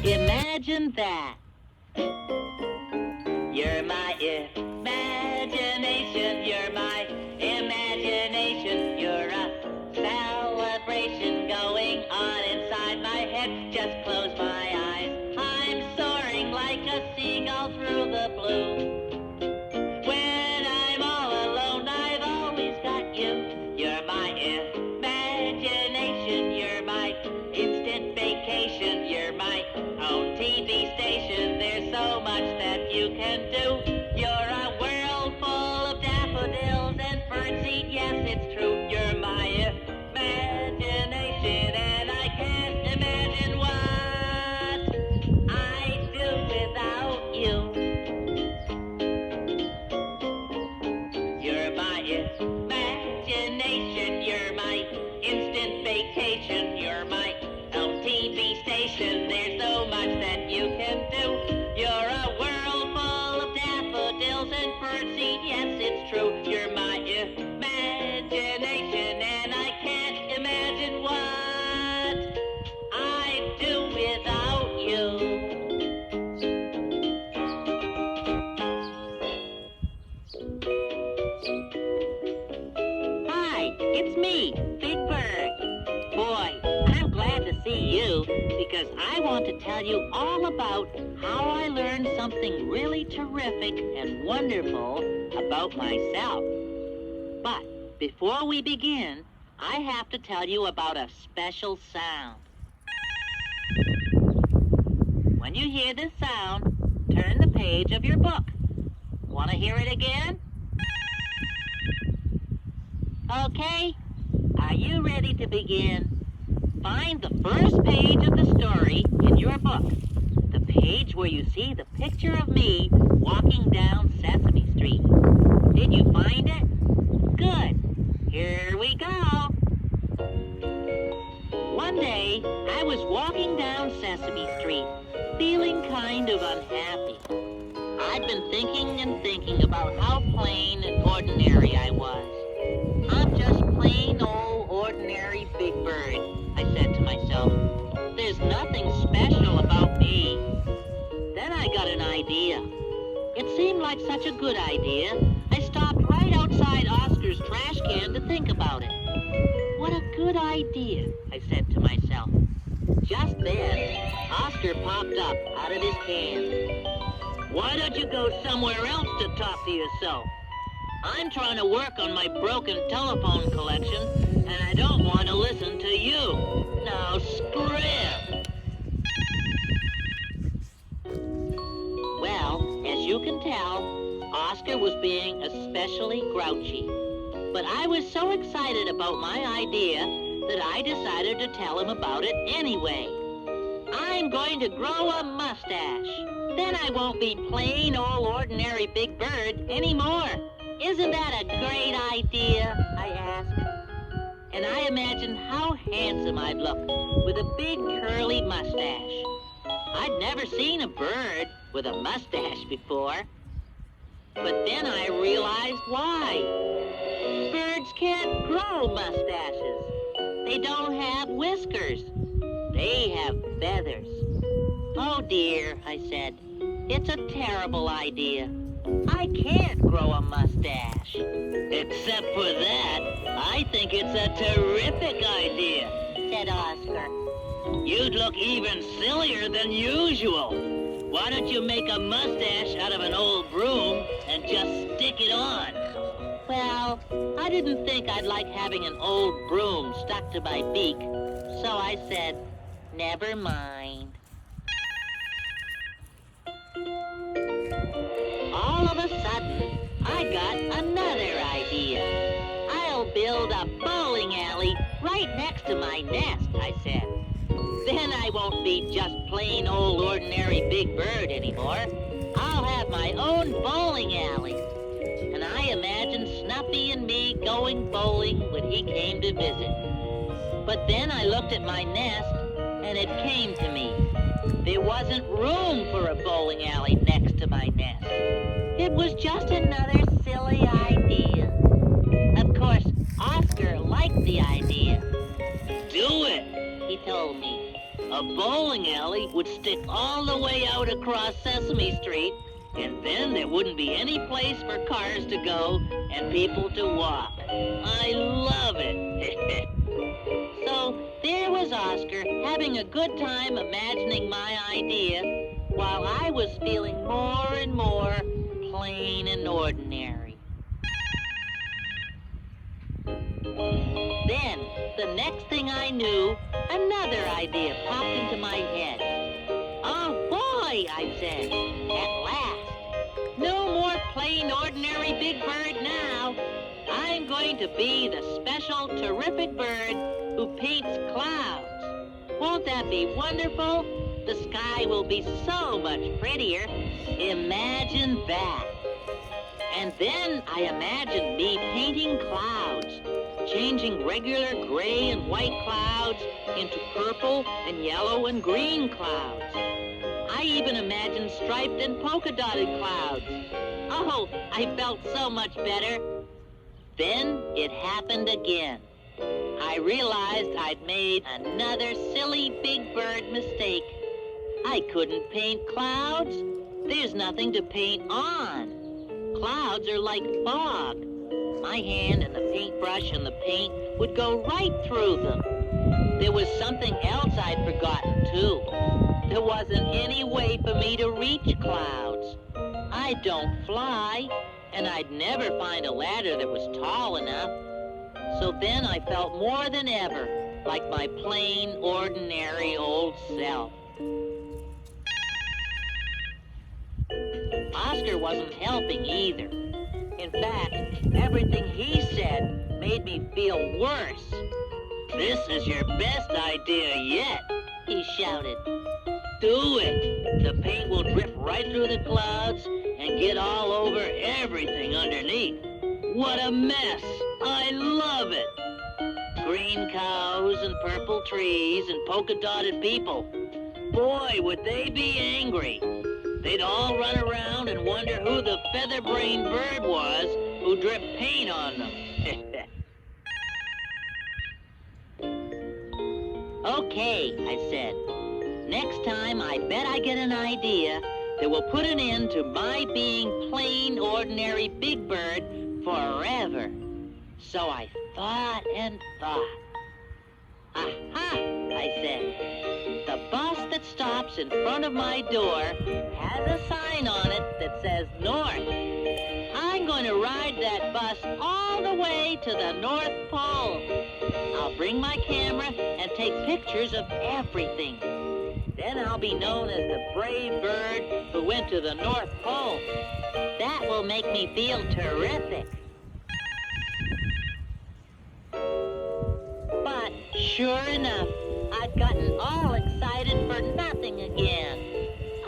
Imagine that. You're my imagination, you're my imagination. You're a celebration going on inside my head. Just close my eyes. I'm soaring like a seagull through the blue. When I'm all alone, I've always got you. You're my imagination, you're my instant vacation. You're my own TV station. There's so much that you can do. You're a world full of daffodils and birdseed. Yes, it's true. You're my imagination, and I can't imagine what I'd do without you. You're my imagination. You're my instant vacation. You're my own TV station. There's so much that you can do. You're a world full of daffodils and birdseed. Yes, it's true. You're my imagination, and I can't imagine what I'd do without you. Hi, it's me, Big Bird. Boy, I'm glad to see you because I want to tell you all about how I learned something really terrific and wonderful about myself. But before we begin, I have to tell you about a special sound. When you hear this sound, turn the page of your book. Want to hear it again? Okay, are you ready to begin? Find the first page of the story in your book, the page where you see the picture of me walking down Sesame Street. Did you find it? Good. Here we go. One day, I was walking down Sesame Street, feeling kind of unhappy. I'd been thinking and thinking about how plain and ordinary I was. I'm just plain old ordinary Big Bird, I said to myself. There's nothing special about me. Then I got an idea. It seemed like such a good idea, I stopped right outside Oscar's trash can to think about it. What a good idea, I said to myself. Just then, Oscar popped up out of his can. Why don't you go somewhere else to talk to yourself? I'm trying to work on my broken telephone collection, and I don't want to listen to you. Now scram! Well, as you can tell, Oscar was being especially grouchy. But I was so excited about my idea that I decided to tell him about it anyway. I'm going to grow a mustache. Then I won't be plain old ordinary Big Bird anymore. Isn't that a great idea? I asked. And I imagined how handsome I'd look with a big curly mustache. I'd never seen a bird with a mustache before. But then I realized why. Birds can't grow mustaches. They don't have whiskers. They have feathers. Oh dear, I said. It's a terrible idea. I can't grow a mustache. Except for that, I think it's a terrific idea, said Oscar. You'd look even sillier than usual. Why don't you make a mustache out of an old broom and just stick it on? Well, I didn't think I'd like having an old broom stuck to my beak, so I said, never mind. All of a sudden, I got another idea. I'll build a bowling alley right next to my nest, I said. Then I won't be just plain old ordinary Big Bird anymore. I'll have my own bowling alley. And I imagined Snuffy and me going bowling when he came to visit. But then I looked at my nest, and it came to me. There wasn't room for a bowling alley next to my nest. It was just another silly idea. Of course, Oscar liked the idea. Do it, he told me. A bowling alley would stick all the way out across Sesame Street, and then there wouldn't be any place for cars to go and people to walk. I love it. So there was Oscar having a good time imagining my idea while I was feeling more and more plain and ordinary. Then, the next thing I knew, another idea popped into my head. Oh boy, I said, at last. No more plain, ordinary big bird now. I'm going to be the special, terrific bird who paints clouds. Won't that be wonderful? The sky will be so much prettier. Imagine that. And then I imagined me painting clouds, changing regular gray and white clouds into purple and yellow and green clouds. I even imagined striped and polka-dotted clouds. Oh, I felt so much better. Then it happened again. I realized I'd made another silly big bird mistake. I couldn't paint clouds. There's nothing to paint on. Clouds are like fog. My hand and the paintbrush and the paint would go right through them. There was something else I'd forgotten, too. There wasn't any way for me to reach clouds. I don't fly, and I'd never find a ladder that was tall enough. So then I felt more than ever like my plain, ordinary old self. Oscar wasn't helping either. In fact, everything he said made me feel worse. "This is your best idea yet," he shouted. "Do it. The paint will drip right through the clouds and get all over everything underneath. What a mess. I love it. Green cows and purple trees and polka-dotted people. Boy, would they be angry. They'd all run around and wonder who the feather-brained bird was who dripped paint on them." "Okay," I said. "Next time I bet I get an idea that will put an end to my being plain, ordinary big bird forever." So I thought and thought. "Aha," I said. "The bus that stops in front of my door has a sign on it that says North. I'm going to ride that bus all the way to the North Pole. I'll bring my camera and take pictures of everything. Then I'll be known as the brave bird who went to the North Pole. That will make me feel terrific." But sure enough, I'd gotten all excited for nothing again.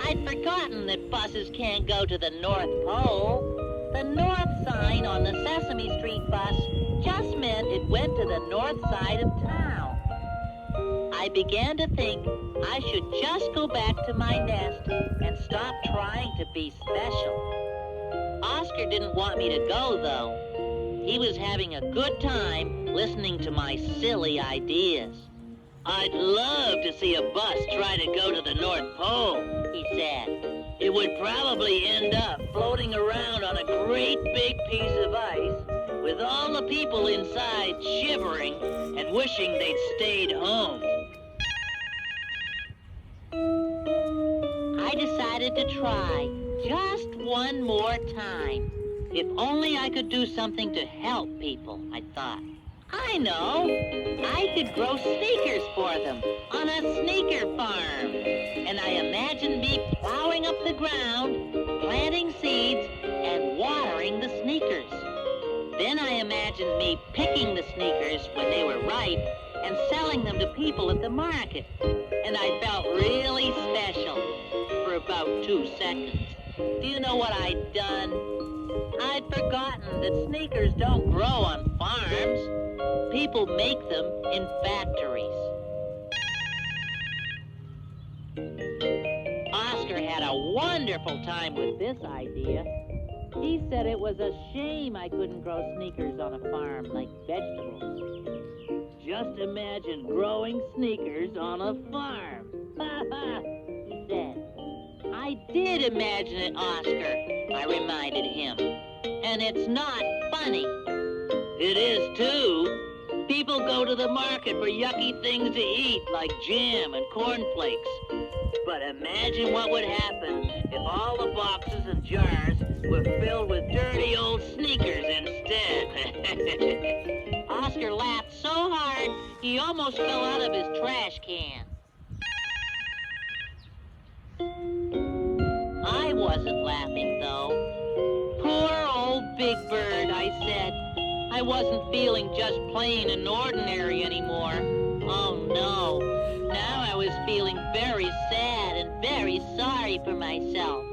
I'd forgotten that buses can't go to the North Pole. The North sign on the Sesame Street bus just meant it went to the north side of town. I began to think I should just go back to my nest and stop trying to be special. Oscar didn't want me to go, though. He was having a good time listening to my silly ideas. "I'd love to see a bus try to go to the North Pole," he said. "It would probably end up floating around on a great big piece of ice with all the people inside shivering and wishing they'd stayed home." I decided to try just one more time. If only I could do something to help people, I thought. I know. I could grow sneakers for them on a sneaker farm. And I imagined me plowing up the ground, planting seeds, and watering the sneakers. Then I imagined me picking the sneakers when they were ripe and selling them to people at the market. And I felt really special for about 2 seconds. Do you know what I'd done? I'd forgotten that sneakers don't grow on farms. People make them in factories. Oscar had a wonderful time with this idea. He said it was a shame I couldn't grow sneakers on a farm like vegetables. Just imagine growing sneakers on a farm. Ha ha, he said. I did imagine it, Oscar, I reminded him. And it's not funny. It is, too. People go to the market for yucky things to eat, like jam and cornflakes. But imagine what would happen if all the boxes and jars were filled with dirty old sneakers instead. Oscar laughed so hard, he almost fell out of his trash can. I wasn't laughing, though. Poor old Big Bird, I said. I wasn't feeling just plain and ordinary anymore. Oh, no. Now I was feeling very sad and very sorry for myself.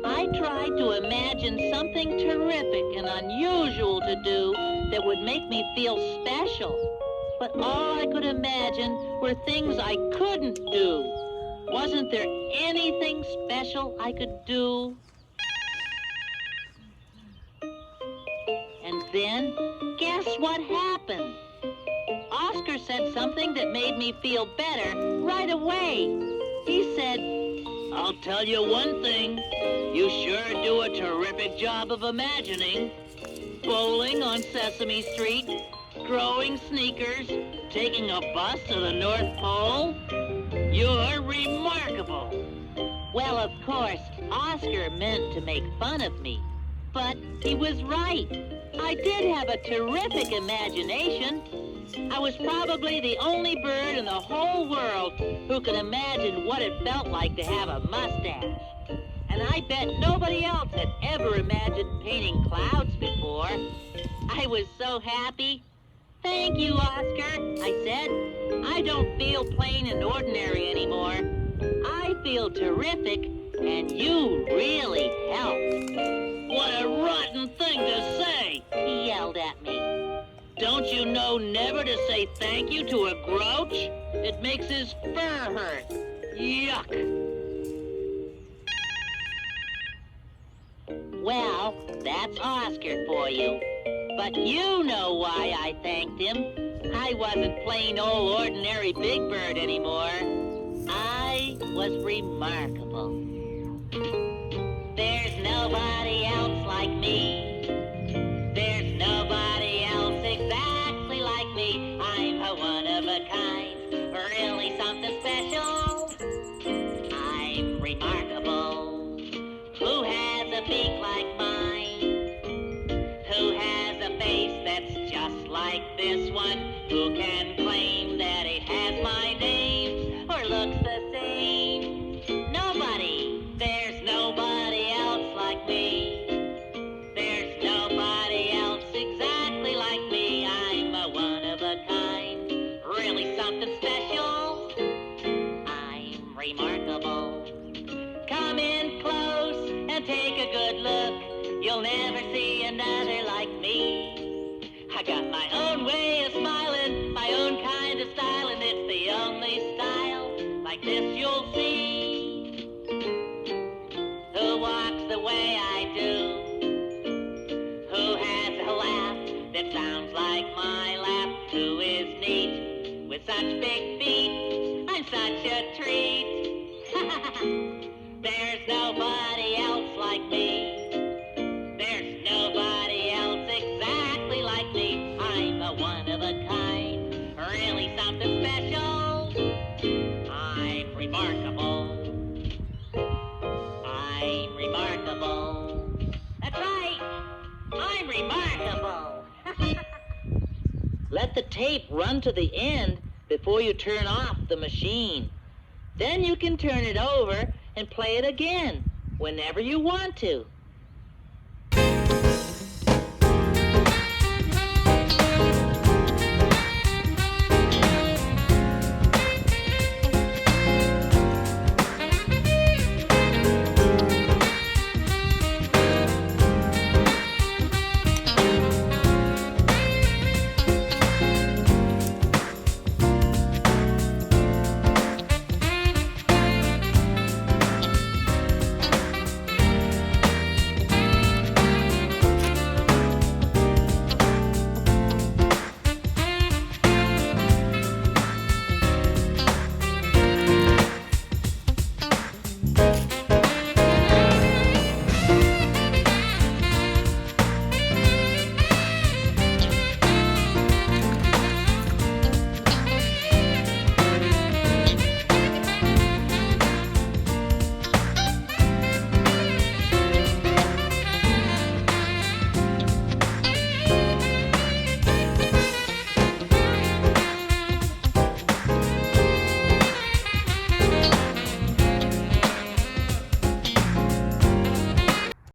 I tried to imagine something terrific and unusual to do that would make me feel special. But all I could imagine were things I couldn't do. Wasn't there anything special I could do? And then, guess what happened? Oscar said something that made me feel better right away. He said, I'll tell you one thing. You sure do a terrific job of imagining. Bowling on Sesame Street, growing sneakers, taking a bus to the North Pole. You're remarkable. Well, of course, Oscar meant to make fun of me. But he was right. I did have a terrific imagination. I was probably the only bird in the whole world who could imagine what it felt like to have a mustache. And I bet nobody else had ever imagined painting clouds before. I was so happy. Thank you, Oscar, I said. I don't feel plain and ordinary anymore. I feel terrific, and you really helped. What a rotten thing to say, he yelled at me. Don't you know never to say thank you to a grouch? It makes his fur hurt. Yuck. Well, that's Oscar for you. But you know why I thanked him. I wasn't plain old ordinary Big Bird anymore. I was remarkable. There's nobody else like me. There's nobody else exactly like me. I'm a one of a kind, really something special. I'm remarkable. Who has a beak like mine? Who has a face that's just like this one? Who can claim that it has my name or looks the same? Nobody. There's nobody else like me. There's nobody else exactly like me. I'm a one of a kind, really something special. I'm remarkable. Come in close and take a good look. You'll never see another like me. I got my own way of smiling, my own kind of style, and it's the only style like this you'll see. Who walks the way I do? Who has a laugh that sounds like my laugh? Who is neat with such big feet? I'm such a treat. There's nobody else like me. There's nobody else exactly like me. I'm a one of a kind, really something special. I'm remarkable. I'm remarkable. That's right. I'm remarkable. Let the tape run to the end before you turn off the machine. Then you can turn it over and play it again whenever you want to.